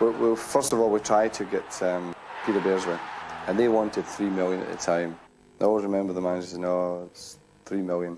Well, first of all, we tried to get Peter Beardsley, and they wanted 3 million at the time. I always remember the manager saying, no, it's 3 million.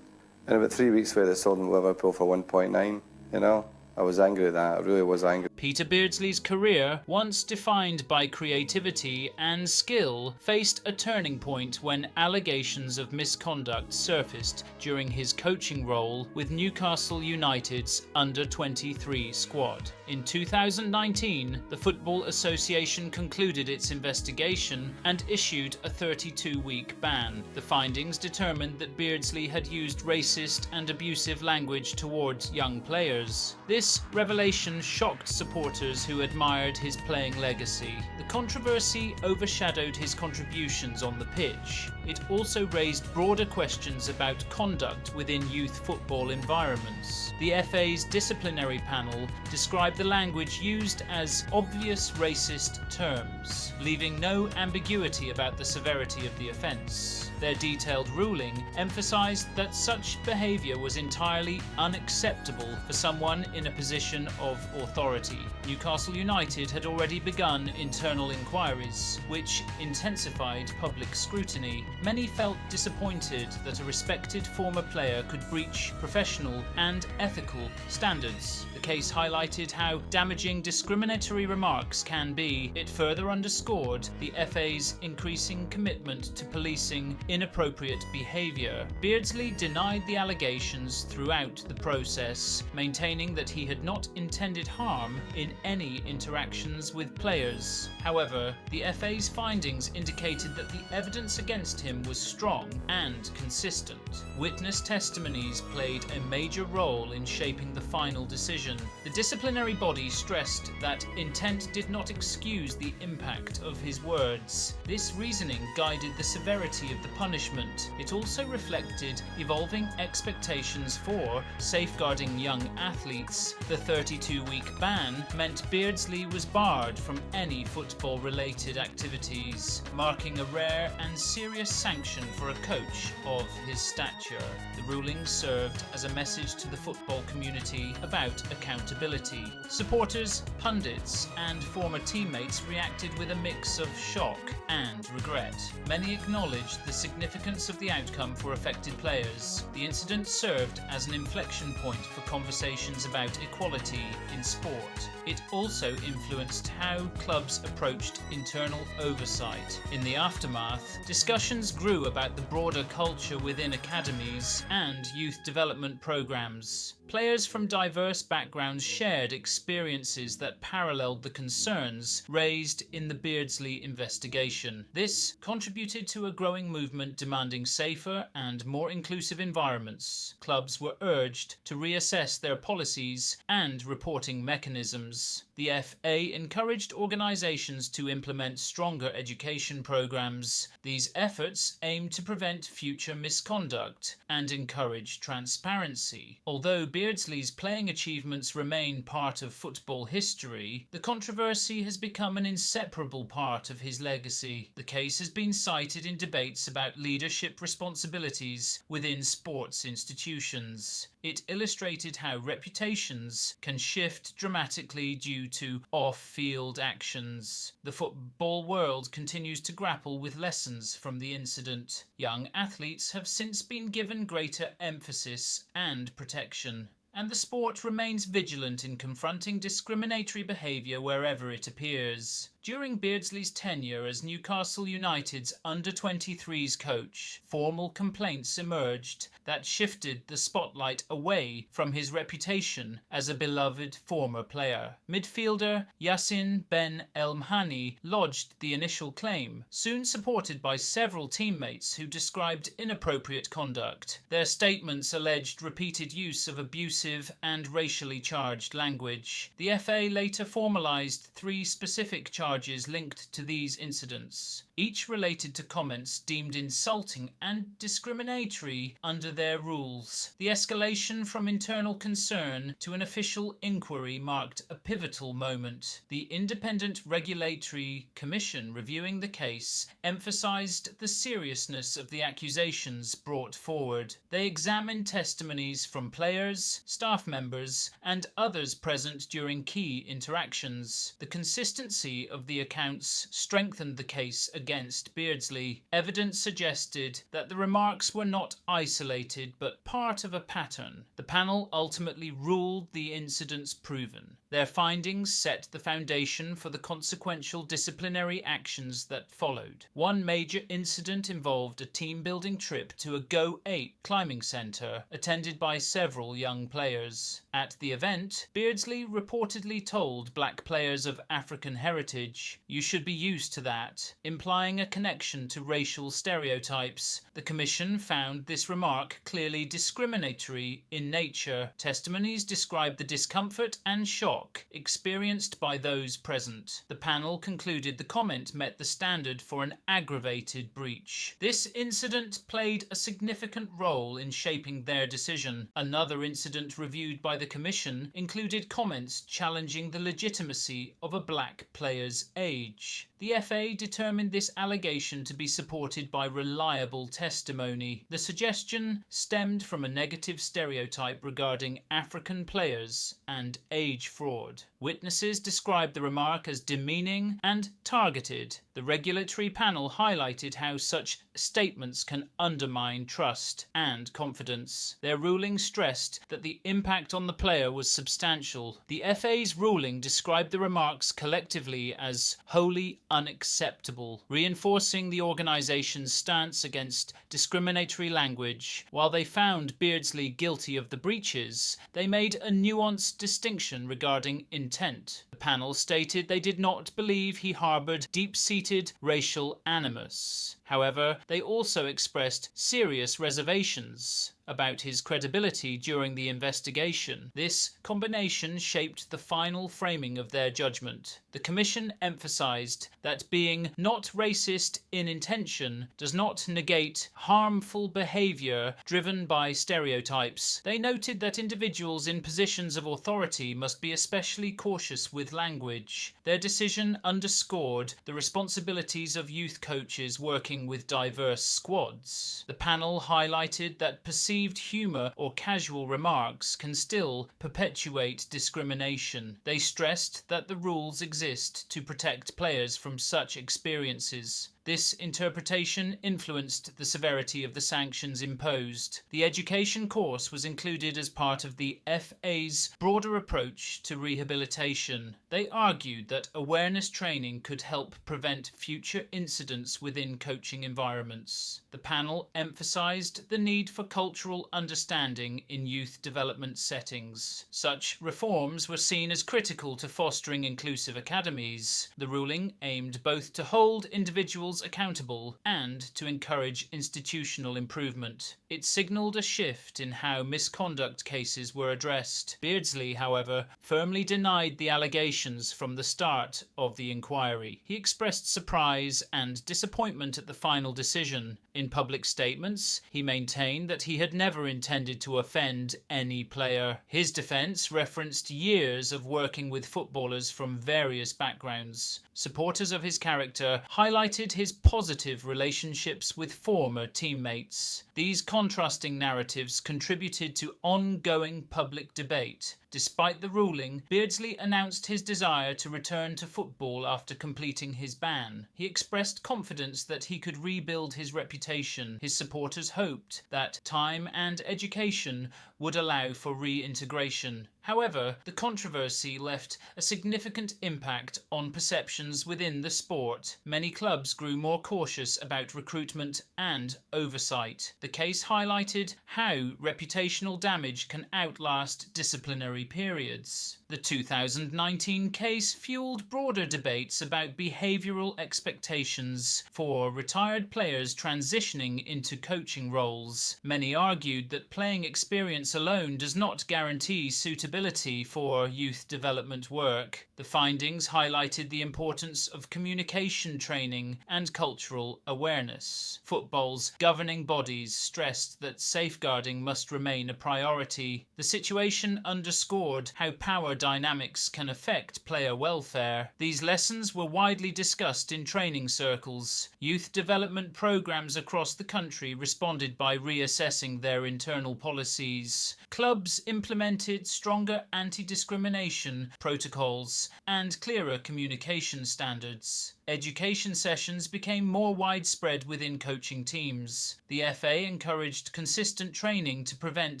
And about 3 weeks later, they sold him to Liverpool for 1.9, you know. I was angry at that, I really was angry. Peter Beardsley's career, once defined by creativity and skill, faced a turning point when allegations of misconduct surfaced during his coaching role with Newcastle United's under-23 squad. In 2019, the Football Association concluded its investigation and issued a 32-week ban. The findings determined that Beardsley had used racist and abusive language towards young players. This revelation shocked supporters who admired his playing legacy. The controversy overshadowed his contributions on the pitch. It also raised broader questions about conduct within youth football environments. The FA's disciplinary panel described the language used as obvious racist terms, leaving no ambiguity about the severity of the offence. Their detailed ruling emphasised that such behaviour was entirely unacceptable for someone in a position of authority. Newcastle United had already begun internal inquiries, which intensified public scrutiny. Many felt disappointed that a respected former player could breach professional and ethical standards. The case highlighted how damaging discriminatory remarks can be. It further underscored the FA's increasing commitment to policing inappropriate behaviour. Beardsley denied the allegations throughout the process, maintaining that he had not intended harm in any interactions with players. However, the FA's findings indicated that the evidence against him was strong and consistent. Witness testimonies played a major role in shaping the final decision. The disciplinary body stressed that intent did not excuse the impact of his words. This reasoning guided the severity of the punishment. It also reflected evolving expectations for safeguarding young athletes. The 32-week ban meant Beardsley was barred from any football-related activities, marking a rare and serious sanction for a coach of his stature. The ruling served as a message to the football community about accountability. Supporters, pundits, and former teammates reacted with a mix of shock and regret. Many acknowledged the significance of the outcome for affected players. The incident served as an inflection point for conversations about equality in sport. It also influenced how clubs approached internal oversight. In the aftermath, discussions grew about the broader culture within academies and youth development programs. Players from diverse backgrounds shared experiences that paralleled the concerns raised in the Beardsley investigation. This contributed to a growing movement demanding safer and more inclusive environments. Clubs were urged to reassess their policies and reporting mechanisms. The FA encouraged organisations to implement stronger education programmes. These efforts aimed to prevent future misconduct and encourage transparency. Although Beardsley's playing achievements remain part of football history, the controversy has become an inseparable part of his legacy. The case has been cited in debates about leadership responsibilities within sports institutions. It illustrated how reputations can shift dramatically due to off-field actions. The football world continues to grapple with lessons from the incident. Young athletes have since been given greater emphasis and protection, and the sport remains vigilant in confronting discriminatory behaviour wherever it appears. During Beardsley's tenure as Newcastle United's under-23s coach, formal complaints emerged that shifted the spotlight away from his reputation as a beloved former player. Midfielder Yassin Ben Elmhani lodged the initial claim, soon supported by several teammates who described inappropriate conduct. Their statements alleged repeated use of abusive and racially charged language. The FA later formalised 3 specific charges linked to these incidents. each related to comments deemed insulting and discriminatory under their rules. The escalation from internal concern to an official inquiry marked a pivotal moment. The Independent Regulatory Commission reviewing the case emphasized the seriousness of the accusations brought forward. They examined testimonies from players, staff members, and others present during key interactions. The consistency of the accounts strengthened the case against Beardsley. Evidence suggested that the remarks were not isolated but part of a pattern. The panel ultimately ruled the incidents proven. Their findings set the foundation for the consequential disciplinary actions that followed. One major incident involved a team-building trip to a Go 8 climbing centre, attended by several young players. At the event, Beardsley reportedly told black players of African heritage, "You should be used to that," implying a connection to racial stereotypes. The Commission found this remark clearly discriminatory in nature. Testimonies described the discomfort and shock experienced by those present. The panel concluded the comment met the standard for an aggravated breach. This incident played a significant role in shaping their decision. Another incident reviewed by the Commission included comments challenging the legitimacy of a black player's age. The FA determined this allegation to be supported by reliable testimony. The suggestion stemmed from a negative stereotype regarding African players and age fraud. Witnesses described the remark as demeaning and targeted. The regulatory panel highlighted how such statements can undermine trust and confidence. Their ruling stressed that the impact on the player was substantial. The FA's ruling described the remarks collectively as wholly unacceptable, reinforcing the organisation's stance against discriminatory language. While they found Beardsley guilty of the breaches, they made a nuanced distinction regarding intent. The panel stated they did not believe he harboured deep-seated racial animus. However, they also expressed serious reservations about his credibility during the investigation. This combination shaped the final framing of their judgment. The Commission emphasised that being not racist in intention does not negate harmful behaviour driven by stereotypes. They noted that individuals in positions of authority must be especially cautious with language. Their decision underscored the responsibilities of youth coaches working with diverse squads. The panel highlighted that perceived humour or casual remarks can still perpetuate discrimination. They stressed that the rules exist to protect players from such experiences. This interpretation influenced the severity of the sanctions imposed. The education course was included as part of the FA's broader approach to rehabilitation. They argued that awareness training could help prevent future incidents within coaching environments. The panel emphasised the need for cultural understanding in youth development settings. Such reforms were seen as critical to fostering inclusive academies. The ruling aimed both to hold individuals accountable and to encourage institutional improvement. It signalled a shift in how misconduct cases were addressed. Beardsley, however, firmly denied the allegations from the start of the inquiry. He expressed surprise and disappointment at the final decision. In public statements, he maintained that he had never intended to offend any player. His defence referenced years of working with footballers from various backgrounds. Supporters of his character highlighted his positive relationships with former teammates. These contrasting narratives contributed to ongoing public debate. Despite the ruling, Beardsley announced his desire to return to football after completing his ban. He expressed confidence that he could rebuild his reputation. His supporters hoped that time and education would allow for reintegration. However, the controversy left a significant impact on perceptions within the sport. Many clubs grew more cautious about recruitment and oversight. The case highlighted how reputational damage can outlast disciplinary disciplinary periods. The 2019 case fueled broader debates about behavioural expectations for retired players transitioning into coaching roles. Many argued that playing experience alone does not guarantee suitability for youth development work. The findings highlighted the importance of communication training and cultural awareness. Football's governing bodies stressed that safeguarding must remain a priority. The situation underscored how power dynamics can affect player welfare. These lessons were widely discussed in training circles. Youth development programs across the country responded by reassessing their internal policies. Clubs implemented stronger anti-discrimination protocols and clearer communication standards. Education sessions became more widespread within coaching teams. The FA encouraged consistent training to prevent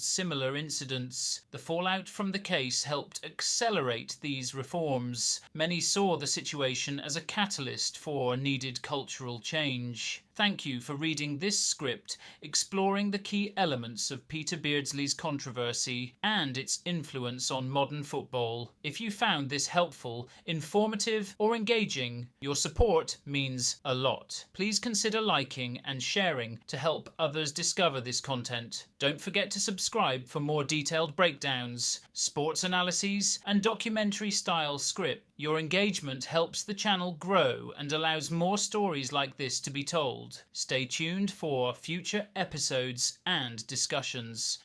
similar incidents. The fallout from the case helped accelerate these reforms. Many saw the situation as a catalyst for needed cultural change. Thank you for reading this script exploring the key elements of Peter Beardsley's controversy and its influence on modern football. If you found this helpful, informative, or engaging, your support means a lot. Please consider liking and sharing to help others discover this content. Don't forget to subscribe for more detailed breakdowns, sports analyses, and documentary-style script. Your engagement helps the channel grow and allows more stories like this to be told. Stay tuned for future episodes and discussions.